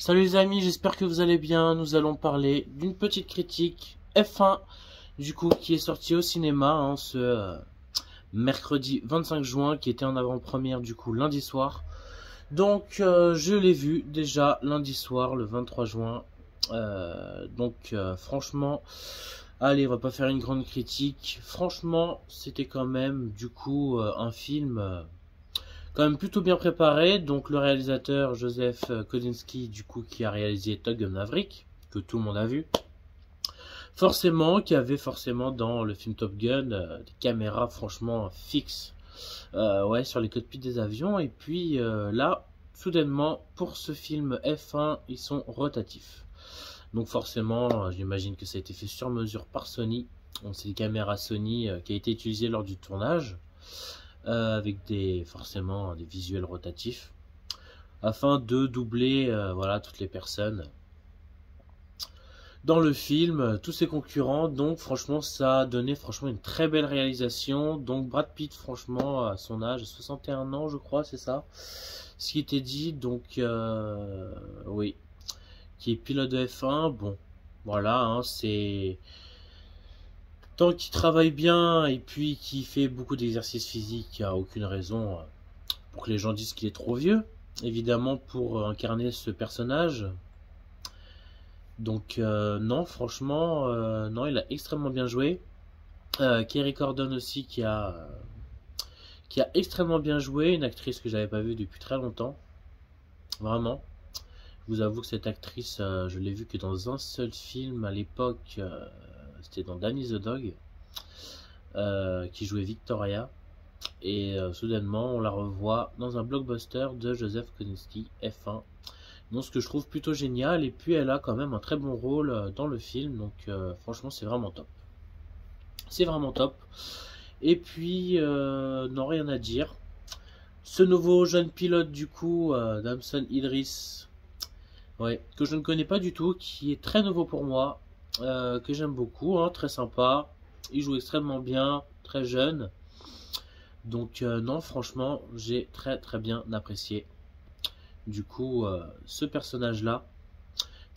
Salut les amis, j'espère que vous allez bien. Nous allons parler d'une petite critique F1 du coup qui est sortie au cinéma ce mercredi 25 juin, qui était en avant-première du coup lundi soir. Donc je l'ai vu déjà lundi soir le 23 juin. Franchement, allez, on va pas faire une grande critique. Franchement, c'était quand même du coup un film quand même plutôt bien préparé. Donc le réalisateur Joseph Kosinski, du coup, qui a réalisé Top Gun Maverick, que tout le monde a vu, forcément, qui avait forcément dans le film Top Gun des caméras franchement fixes, ouais, sur les cockpits des avions. Et puis là, soudainement, pour ce film F1, ils sont rotatifs. Donc forcément, j'imagine que ça a été fait sur mesure par Sony. Donc c'est des caméras Sony qui a été utilisées lors du tournage. Avec forcément des visuels rotatifs afin de doubler voilà, toutes les personnes dans le film, tous ses concurrents. Donc franchement, ça a donné franchement une très belle réalisation. Donc Brad Pitt, franchement, à son âge, 61 ans je crois, c'est ça ce qui était dit. Donc oui, qui est pilote de F1. Bon voilà, c'est tant qu'il travaille bien et puis qu'il fait beaucoup d'exercices physiques, il n'y a aucune raison pour que les gens disent qu'il est trop vieux, évidemment, pour incarner ce personnage. Donc non, franchement, non, il a extrêmement bien joué. Kerry Condon aussi qui a extrêmement bien joué, une actrice que j'avais pas vue depuis très longtemps, vraiment. Je vous avoue que cette actrice, je l'ai vue que dans un seul film à l'époque, c'était dans Danny the Dog, qui jouait Victoria. Et soudainement on la revoit dans un blockbuster de Joseph Kosinski, F1. Donc ce que je trouve plutôt génial. Et puis elle a quand même un très bon rôle dans le film. Donc franchement c'est vraiment top. C'est vraiment top. Et puis non, rien à dire. Ce nouveau jeune pilote du coup, Damson Idris, ouais, que je ne connais pas du tout, qui est très nouveau pour moi, que j'aime beaucoup, très sympa. Il joue extrêmement bien, très jeune. Donc non, franchement, j'ai très bien apprécié du coup ce personnage-là.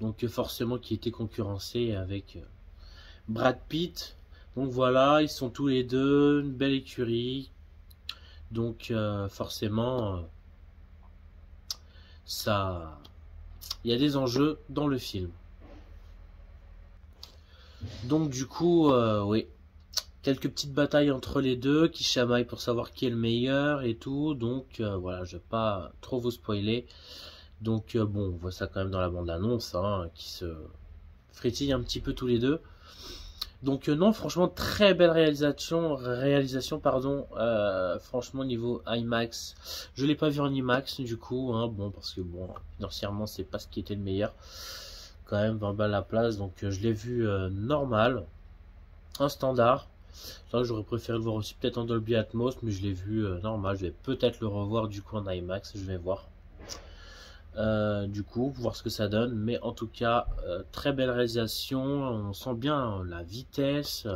Donc forcément qui était concurrencé avec Brad Pitt. Donc voilà, ils sont tous les deux, une belle écurie. Donc forcément, ça, il y a des enjeux dans le film. Donc du coup, oui. Quelques petites batailles entre les deux qui chamaillent pour savoir qui est le meilleur et tout. Donc voilà, je vais pas trop vous spoiler. Donc bon, on voit ça quand même dans la bande-annonce, qui se frétillent un petit peu tous les deux. Donc non, franchement, très belle réalisation pardon. Franchement, niveau IMAX, je l'ai pas vu en IMAX du coup, bon, parce que bon, financièrement, c'est pas ce qui était le meilleur. Quand même 20 balles la place, donc je l'ai vu normal, en standard. C'est vrai que j'aurais préféré le voir aussi peut-être en Dolby Atmos, mais je l'ai vu normal. Je vais peut-être le revoir du coup en IMAX, je vais voir. Du coup, pour voir ce que ça donne. Mais en tout cas, très belle réalisation. On sent bien la vitesse,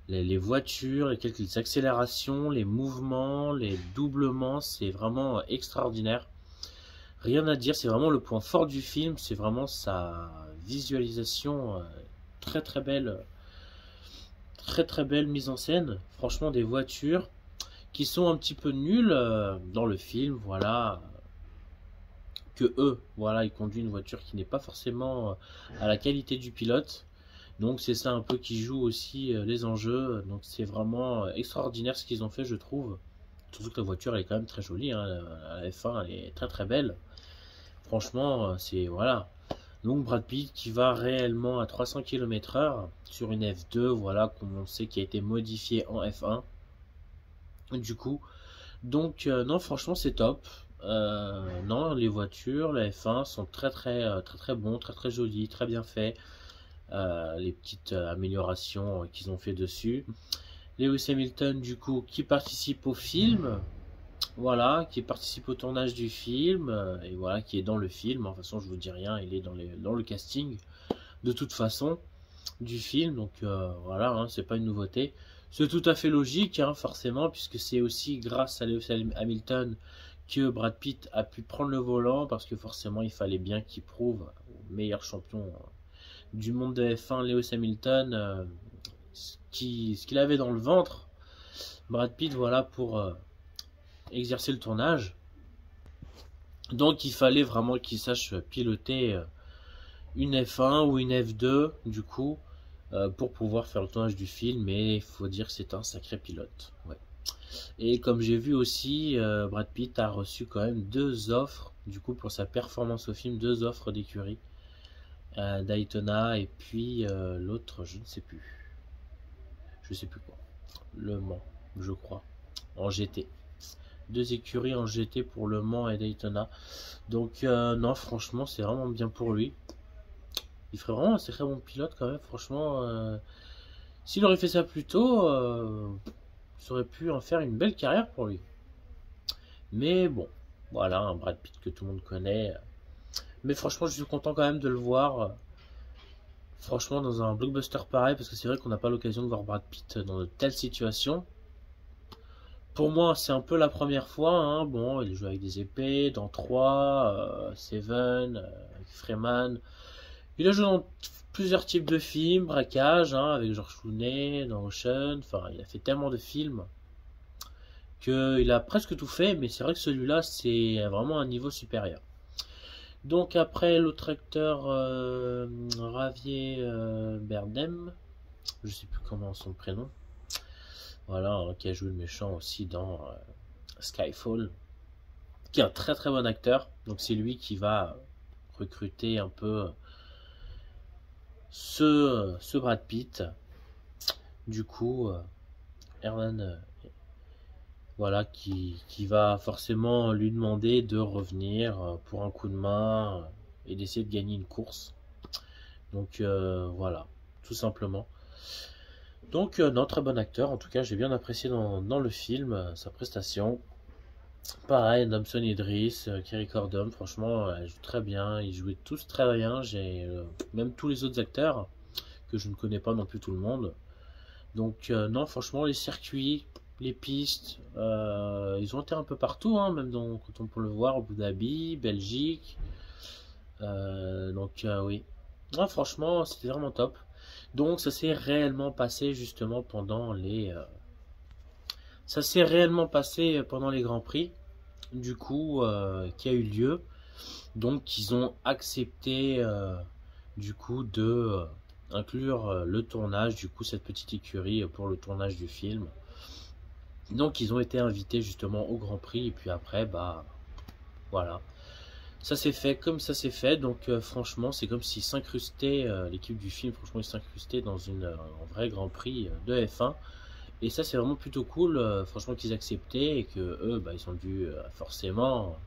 les voitures, les accélérations, les mouvements, les doublements. C'est vraiment extraordinaire. Rien à dire, c'est vraiment le point fort du film. C'est vraiment sa visualisation très belle. Très belle mise en scène, franchement, des voitures qui sont un petit peu nulles dans le film, voilà, que eux, voilà, ils conduisent une voiture qui n'est pas forcément à la qualité du pilote. Donc c'est ça un peu qui joue aussi les enjeux. Donc c'est vraiment extraordinaire ce qu'ils ont fait, je trouve. Surtout que la voiture elle est quand même très jolie, la F1 elle est très belle. Franchement, c'est voilà. Donc Brad Pitt qui va réellement à 300 km/h sur une F2, voilà, comme on sait qui a été modifiée en F1. Du coup, donc non, franchement c'est top. Non, les voitures, la F1 sont très bons, très jolis, très bien faits. Les petites améliorations qu'ils ont fait dessus. Lewis Hamilton du coup qui participe au film. Voilà, qui participe au tournage du film, et voilà, qui est dans le film. De toute façon, je vous dis rien, il est dans le casting, de toute façon, du film. Donc voilà, c'est pas une nouveauté. C'est tout à fait logique, forcément, puisque c'est aussi grâce à Lewis Hamilton que Brad Pitt a pu prendre le volant parce que forcément il fallait bien qu'il prouve au meilleur champion du monde de F1, Lewis Hamilton, ce qu'il avait dans le ventre. Brad Pitt, voilà, pour exercer le tournage. Donc il fallait vraiment qu'il sache piloter une F1 ou une F2 du coup pour pouvoir faire le tournage du film, mais il faut dire que c'est un sacré pilote. Ouais. Et comme j'ai vu aussi, Brad Pitt a reçu quand même 2 offres du coup pour sa performance au film, 2 offres d'écurie, Daytona et puis l'autre je ne sais plus, quoi, Le Mans je crois, en GT. 2 écuries en GT pour Le Mans et Daytona. Donc non, franchement, c'est vraiment bien pour lui. Il ferait vraiment un sacré bon pilote quand même, franchement. S'il aurait fait ça plus tôt, ça aurait pu en faire une belle carrière pour lui. Mais bon, voilà, un Brad Pitt que tout le monde connaît. Mais franchement, je suis content quand même de le voir. Franchement, dans un blockbuster pareil, parce que c'est vrai qu'on n'a pas l'occasion de voir Brad Pitt dans de telles situations. Pour moi, c'est un peu la première fois. Hein. Bon, il joue avec des épées dans 3, Seven, avec Freeman. Il a joué dans plusieurs types de films, braquage, hein, avec George Clooney, dans Ocean. Enfin, il a fait tellement de films qu'il a presque tout fait, mais c'est vrai que celui-là, c'est vraiment un niveau supérieur. Donc après, l'autre acteur, Javier Bardem, je sais plus comment son prénom. Voilà, hein, qui a joué le méchant aussi dans Skyfall, qui est un très très bon acteur. Donc c'est lui qui va recruter un peu ce Brad Pitt. Du coup, Hernan, voilà, qui va forcément lui demander de revenir pour un coup de main et d'essayer de gagner une course. Donc voilà, tout simplement. Donc non, très bon acteur, en tout cas j'ai bien apprécié dans le film sa prestation. Pareil, Damson Idris, Kerry Condon, franchement elle joue très bien, ils jouaient tous très bien, j'ai même tous les autres acteurs que je ne connais pas non plus tout le monde. Donc non, franchement les circuits, les pistes, ils ont été un peu partout, hein, même quand on peut le voir, Abu Dhabi, Belgique. Donc oui, non, franchement c'était vraiment top. Donc ça s'est réellement passé justement pendant les Grands Prix du coup qui a eu lieu. Donc ils ont accepté du coup de inclure le tournage, du coup cette petite écurie pour le tournage du film. Donc ils ont été invités justement au Grand Prix et puis après bah voilà. Ça s'est fait comme ça s'est fait, donc franchement c'est comme s'ils s'incrustaient, l'équipe du film, franchement ils s'incrustaient dans un vrai Grand Prix de F1. Et ça c'est vraiment plutôt cool, franchement qu'ils acceptaient et que eux bah, ils ont dû forcément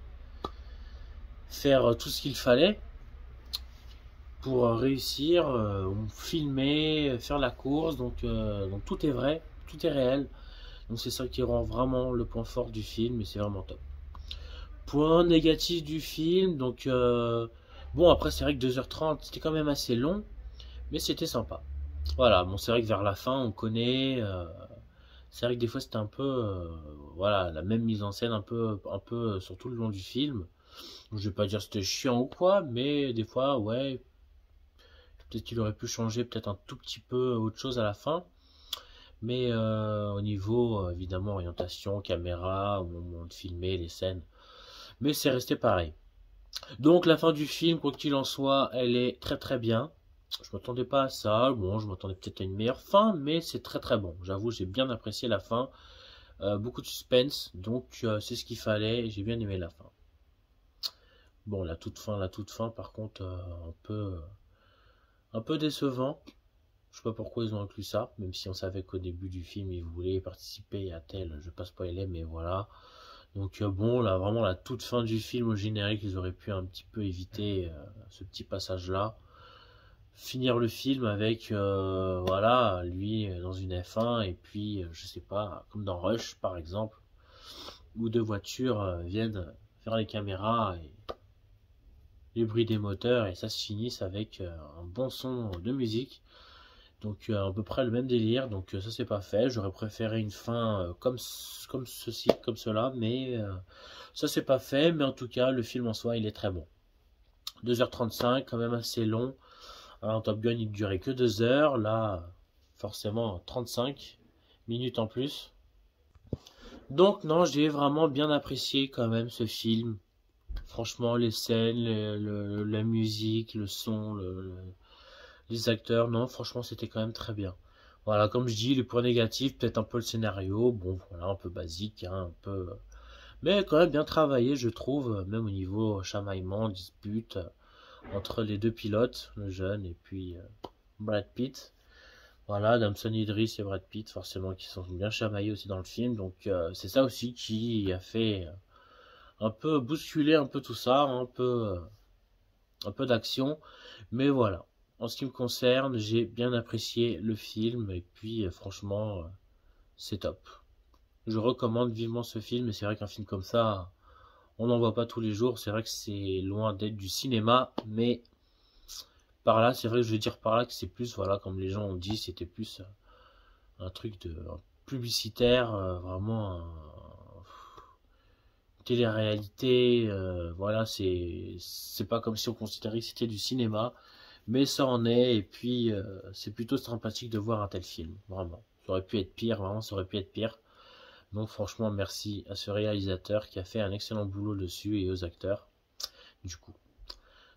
faire tout ce qu'il fallait pour réussir, filmer, faire la course, donc tout est vrai, tout est réel. Donc c'est ça qui rend vraiment le point fort du film et c'est vraiment top. Point négatif du film, donc bon après c'est vrai que 2h30 c'était quand même assez long, mais c'était sympa. Voilà, bon c'est vrai que vers la fin on connaît, c'est vrai que des fois c'était un peu, voilà, la même mise en scène un peu sur tout le long du film. Je vais pas dire que c'était chiant ou quoi, mais des fois ouais, peut-être qu'il aurait pu changer peut-être un tout petit peu autre chose à la fin. Mais au niveau évidemment orientation, caméra, au moment de filmer les scènes, mais c'est resté pareil. Donc la fin du film, quoi qu'il en soit, elle est très très bien. Je m'attendais pas à ça. Bon, je m'attendais peut-être à une meilleure fin, mais c'est très très bon. J'avoue, j'ai bien apprécié la fin. Beaucoup de suspense, donc c'est ce qu'il fallait. J'ai bien aimé la fin. Bon, la toute fin, par contre, un peu décevant. Je sais pas pourquoi ils ont inclus ça, même si on savait qu'au début du film, ils voulaient participer à tel. Je vais pas spoiler, mais voilà. Donc bon, là vraiment la toute fin du film au générique, ils auraient pu un petit peu éviter ce petit passage-là. Finir le film avec voilà, lui dans une F1 et puis je sais pas, comme dans Rush par exemple, où 2 voitures viennent faire les caméras et les bruits des moteurs et ça se finisse avec un bon son de musique. Donc à peu près le même délire, donc ça c'est pas fait. J'aurais préféré une fin comme ceci, comme cela, mais ça c'est pas fait. Mais en tout cas, le film en soi, il est très bon. 2h35, quand même assez long. Alors, Top Gun, il durait que 2 heures. Là, forcément, 35 minutes en plus. Donc non, j'ai vraiment bien apprécié quand même ce film. Franchement, les scènes, la musique, le son, les acteurs, non, franchement, c'était quand même très bien. Voilà, comme je dis, les points négatifs, peut-être un peu le scénario, bon, voilà, un peu basique, hein, un peu... Mais quand même bien travaillé, je trouve, même au niveau chamaillement, dispute entre les deux pilotes, le jeune et puis Brad Pitt. Voilà, Damson Idris et Brad Pitt, forcément, qui sont bien chamaillés aussi dans le film, donc c'est ça aussi qui a fait un peu bousculer un peu tout ça, un peu d'action, mais voilà. En ce qui me concerne, j'ai bien apprécié le film et puis franchement, c'est top. Je recommande vivement ce film et c'est vrai qu'un film comme ça, on n'en voit pas tous les jours. C'est vrai que c'est loin d'être du cinéma, mais par là, c'est vrai que je veux dire par là que c'est plus, voilà, comme les gens ont dit, c'était plus un truc de un publicitaire, vraiment télé-réalité. Voilà, c'est pas comme si on considérait que c'était du cinéma. Mais ça en est, et puis c'est plutôt sympathique de voir un tel film, vraiment. Ça aurait pu être pire, vraiment, ça aurait pu être pire. Donc franchement, merci à ce réalisateur qui a fait un excellent boulot dessus et aux acteurs, du coup.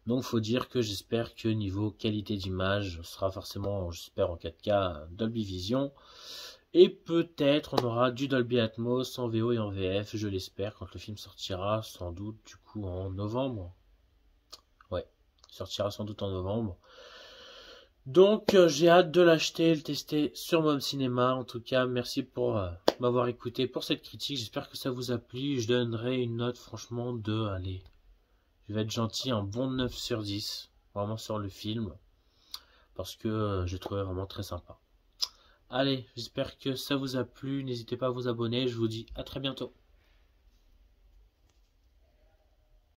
Donc faut dire que j'espère que niveau qualité d'image, ce sera forcément, j'espère en 4K Dolby Vision. Et peut-être on aura du Dolby Atmos en VO et en VF, je l'espère, quand le film sortira, sans doute du coup en novembre. Ouais, il sortira sans doute en novembre. Donc j'ai hâte de l'acheter et le tester sur Mom Cinéma. En tout cas, merci pour m'avoir écouté pour cette critique. J'espère que ça vous a plu. Je donnerai une note franchement de, allez, je vais être gentil, un bon 9 sur 10. Vraiment sur le film. Parce que j'ai trouvé vraiment très sympa. Allez, j'espère que ça vous a plu. N'hésitez pas à vous abonner. Je vous dis à très bientôt.